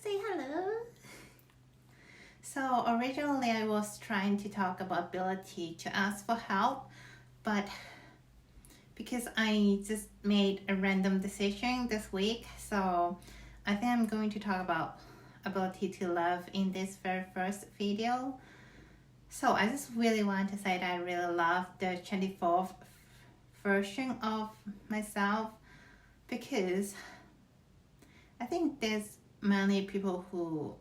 say hello. So originally I was trying to talk about ability to ask for help, but because I just made a random decision this week, so I think I'm going to talk about ability to love in this very first video. So I just really want to say that I really love the 24th version of myself, because I think there's many people who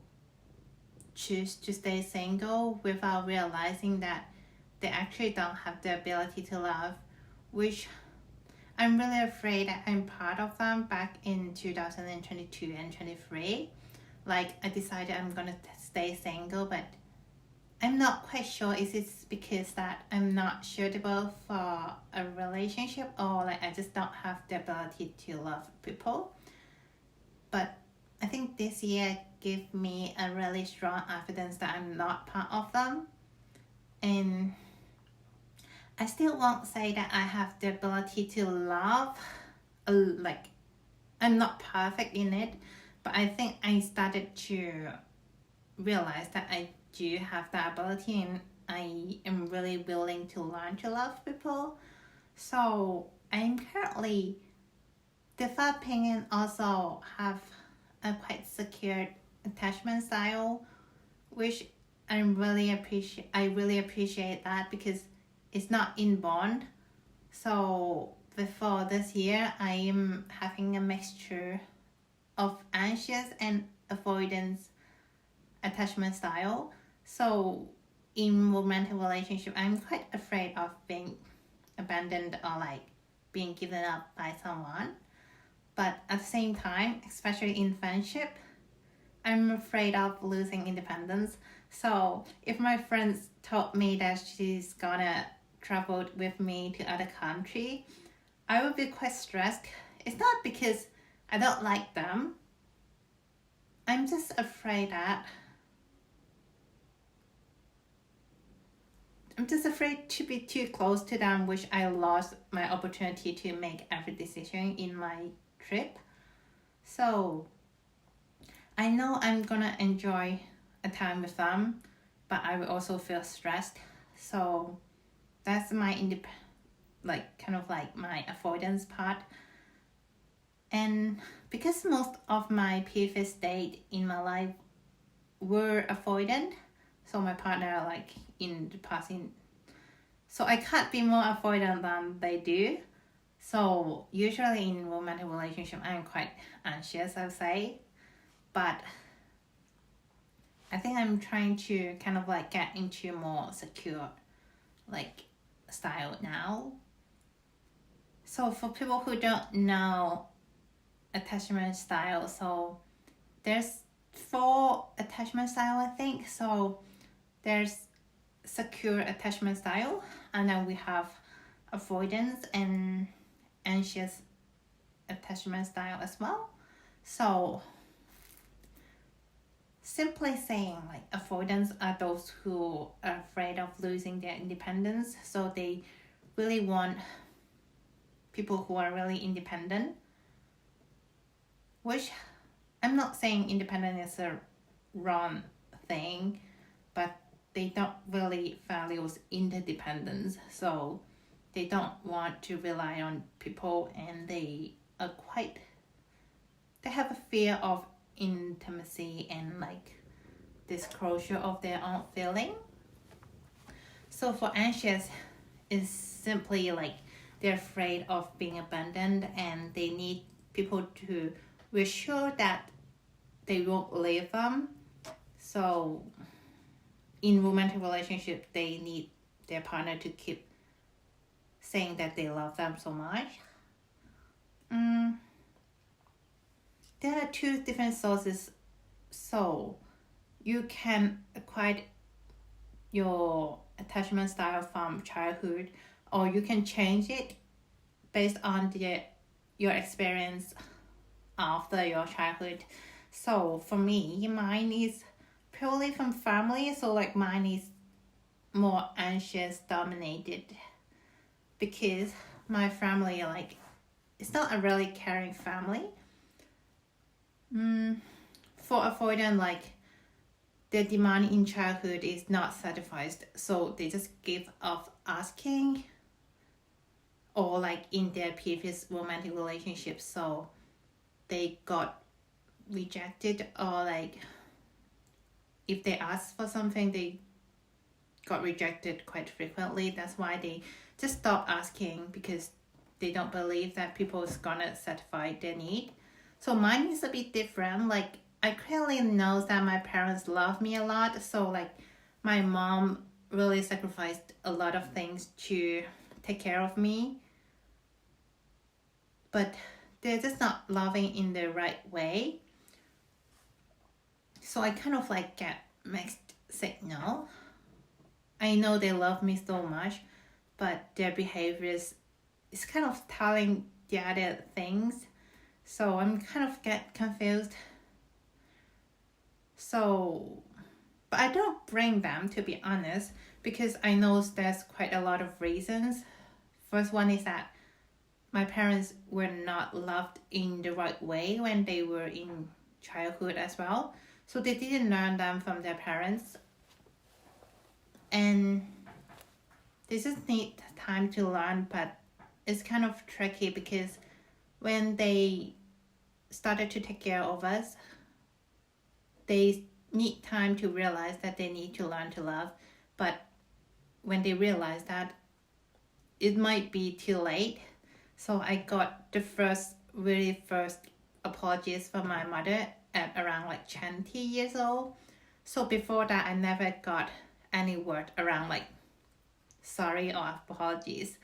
choose to stay single without realizing that they actually don't have the ability to love, which I'm really afraid that I'm part of them back in 2022 and 23. Like, I decided I'm gonna stay single, but I'm not quite sure is it because that I'm not suitable for a relationship, or like I just don't have the ability to love people. But I think this year gave me a really strong evidence that I'm not part of them. And I still won't say that I have the ability to love, like I'm not perfect in it, but I think I started to realize that I do have that ability, and I am really willing to learn to love people. So I'm currently developing and also have a quite secure attachment style, which I really appreciate that, because it's not inborn. So before this year, I am having a mixture of anxious and avoidance attachment style. So in romantic relationship, I'm quite afraid of being abandoned or like being given up by someone. But at the same time, especially in friendship, I'm afraid of losing independence. So if my friends told me that she's gonna travel with me to other country, I would be quite stressed. It's not because I don't like them. I'm just afraid to be too close to them, which I lost my opportunity to make every decision in my trip. So I know I'm gonna enjoy a time with them, but I will also feel stressed. So that's my my avoidance part. And because most of my previous dates in my life were avoidant, so my partner like in the past, so I can't be more avoidant than they do. So usually in romantic relationship, I'm quite anxious, I would say. But I think I'm trying to kind of like get into more secure like style now. So for people who don't know attachment style, so there's 4 attachment style, I think. So there's secure attachment style, and then we have avoidance and anxious attachment style as well. So simply saying, like, avoidance are those who are afraid of losing their independence, so they really want people who are really independent, which I'm not saying independent is a wrong thing, but they don't really value interdependence, so they don't want to rely on people, and they have a fear of intimacy and like disclosure of their own feeling. So for anxious, is simply like they're afraid of being abandoned, and they need people to reassure that they won't leave them. So in romantic relationship, they need their partner to keep saying that they love them so much. There are 2 different sources, so you can acquire your attachment style from childhood, or you can change it based on your experience after your childhood. So for me, mine is purely from family, so like mine is more anxious dominated, because my family, like, it's not a really caring family. for avoidance, like their demand in childhood is not satisfied, so they just give up asking, or like in their previous romantic relationships, so they got rejected, or like if they ask for something, they got rejected quite frequently. That's why they just stop asking, because they don't believe that people is gonna satisfy their need. So mine is a bit different. Like I clearly know that my parents love me a lot, so like my mom really sacrificed a lot of things to take care of me, but they're just not loving in the right way. So I kind of like get mixed signal. I know they love me so much, but their behaviors is kind of telling the other things. So I'm kind of get confused. So, but I don't blame them, to be honest, because I know there's quite a lot of reasons. First one is that my parents were not loved in the right way when they were in childhood as well. So they didn't learn them from their parents. And they just need time to learn, but it's kind of tricky because when they started to take care of us, they need time to realize that they need to learn to love. But when they realize that, it might be too late. So I got the very first apologies from my mother at around like 20 years old. So before that, I never got any word around like sorry or apologies.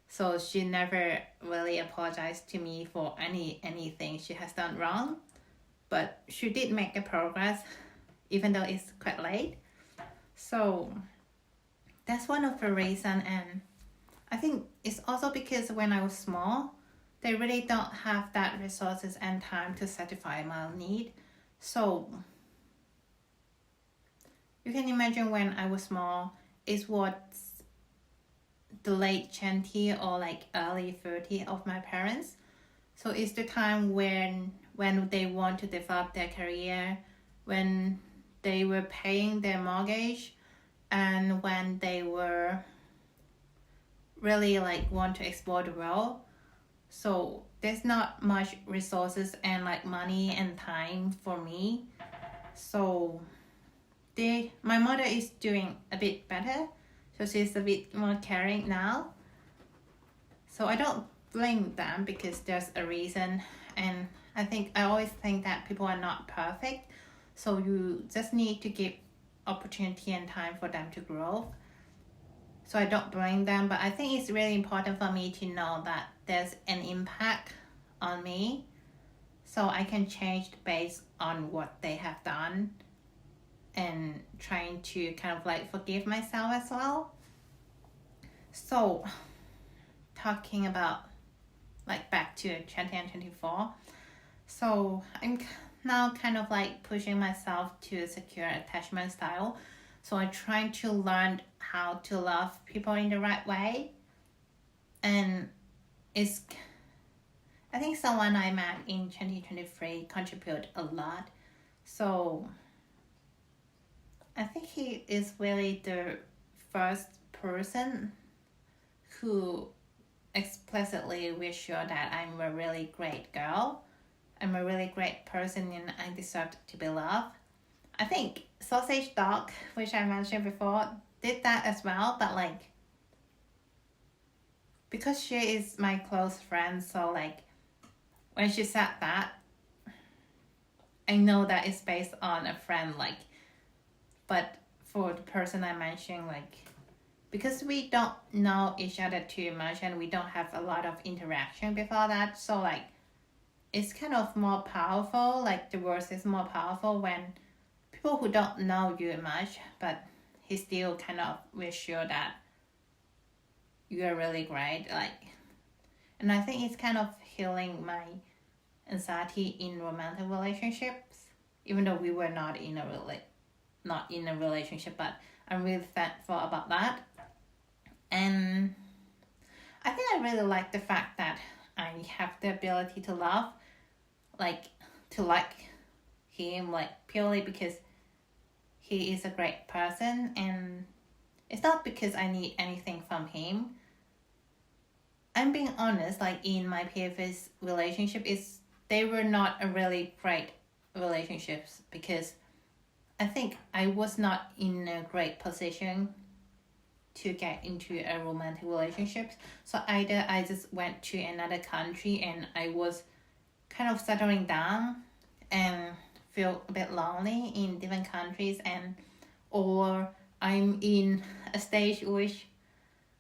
So she never really apologized to me for anything she has done wrong. But she did make a progress, even though it's quite late. So that's one of the reasons. And I think it's also because when I was small, they really don't have that resources and time to satisfy my need. So you can imagine when I was small, it was the late 20 or like early 30 of my parents. So it's the time when they want to develop their career, when they were paying their mortgage, and when they were really like want to explore the world. So there's not much resources and like money and time for me. So my mother is doing a bit better. So she's a bit more caring now. So I don't blame them because there's a reason. And I always think that people are not perfect. So you just need to give opportunity and time for them to grow. So I don't blame them, but I think it's really important for me to know that there's an impact on me, so I can change based on what they have done, and trying to kind of like forgive myself as well. So talking about like back to 20 and 24, so I'm now kind of like pushing myself to a secure attachment style. So I'm trying to learn how to love people in the right way. And I think someone I met in 2023 contributed a lot. So I think he is really the first person who explicitly reassured that I'm a really great girl. I'm a really great person and I deserve to be loved. I think Sausage Dog, which I mentioned before, did that as well, but like because she is my close friend, so like when she said that, I know that it's based on a friend, like, but for the person I mentioned, like, because we don't know each other too much and we don't have a lot of interaction before that, so like it's kind of more powerful, like the words is more powerful when people who don't know you much, but he still kind of reassure that you're really great, like, and I think it's kind of healing my anxiety in romantic relationships, even though we were not in a relationship, but I'm really thankful about that. And I think I really like the fact that I have the ability to love, like to like him like purely because he is a great person, and it's not because I need anything from him. I'm being honest, like in my previous relationship, is they were not a really great relationships because I think I was not in a great position to get into a romantic relationship. So either I just went to another country and I was kind of settling down and feel a bit lonely in different countries, and or I'm in a stage which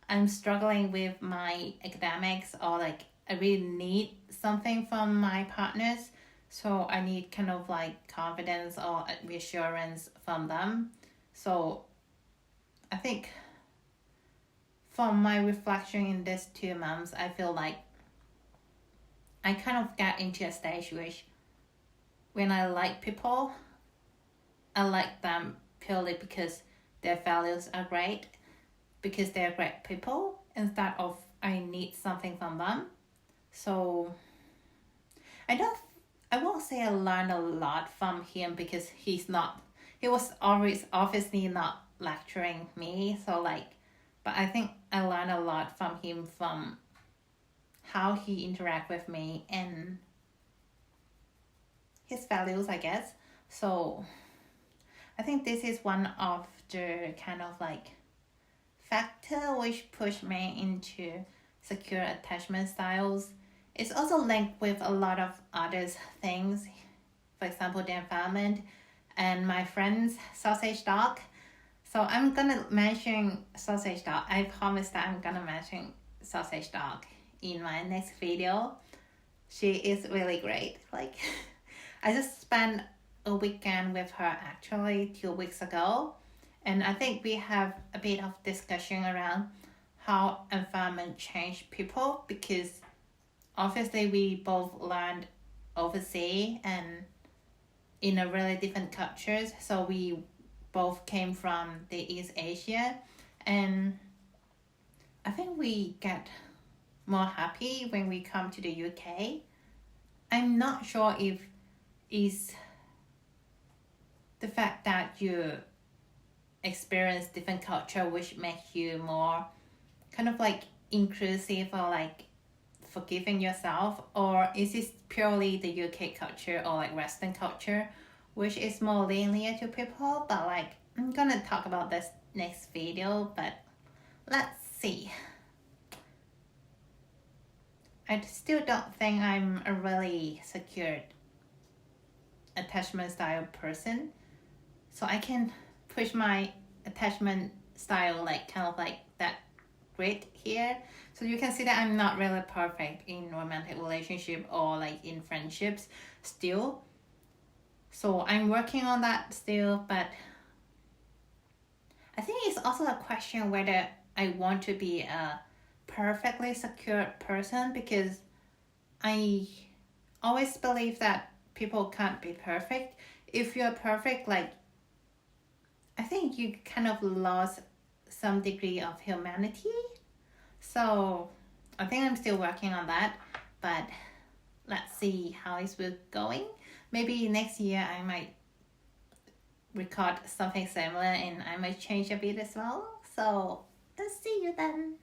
I'm struggling with my academics, or like I really need something from my partners. So I need kind of like confidence or reassurance from them. So I think from my reflection in these 2 months, I feel like I kind of got into a stage which when I like people, I like them purely because their values are great, because they're great people, instead of I need something from them. So I won't say I learned a lot from him because he was always obviously not lecturing me. So like, but I think I learned a lot from him, from how he interact with me and his values, I guess. So I think this is one of the kind of like factor which pushed me into secure attachment styles. It's also linked with a lot of other things, for example, the environment and my friend's sausage dog. So I'm gonna mention sausage dog. I promise that I'm gonna mention sausage dog in my next video. She is really great. Like, I just spent a weekend with her actually 2 weeks ago, and I think we have a bit of discussion around how environment change people, because obviously we both learned overseas and in a really different cultures. So we both came from the East Asia, and I think we get more happy when we come to the UK. I'm not sure if it's the fact that you experience different culture which makes you more kind of like inclusive or like forgiving yourself, or is this purely the UK culture or like Western culture which is more linear to people? But like, I'm gonna talk about this next video, but let's see. I still don't think I'm a really secured attachment style person, so I can push my attachment style like kind of like that grid here. So you can see that I'm not really perfect in romantic relationship or like in friendships still. So I'm working on that still, but I think it's also a question whether I want to be a perfectly secure person, because I always believe that people can't be perfect. If you're perfect, like, I think you kind of lost some degree of humanity. So I think I'm still working on that, but let's see how it's going. Maybe next year I might record something similar and I might change a bit as well. So let's see you then.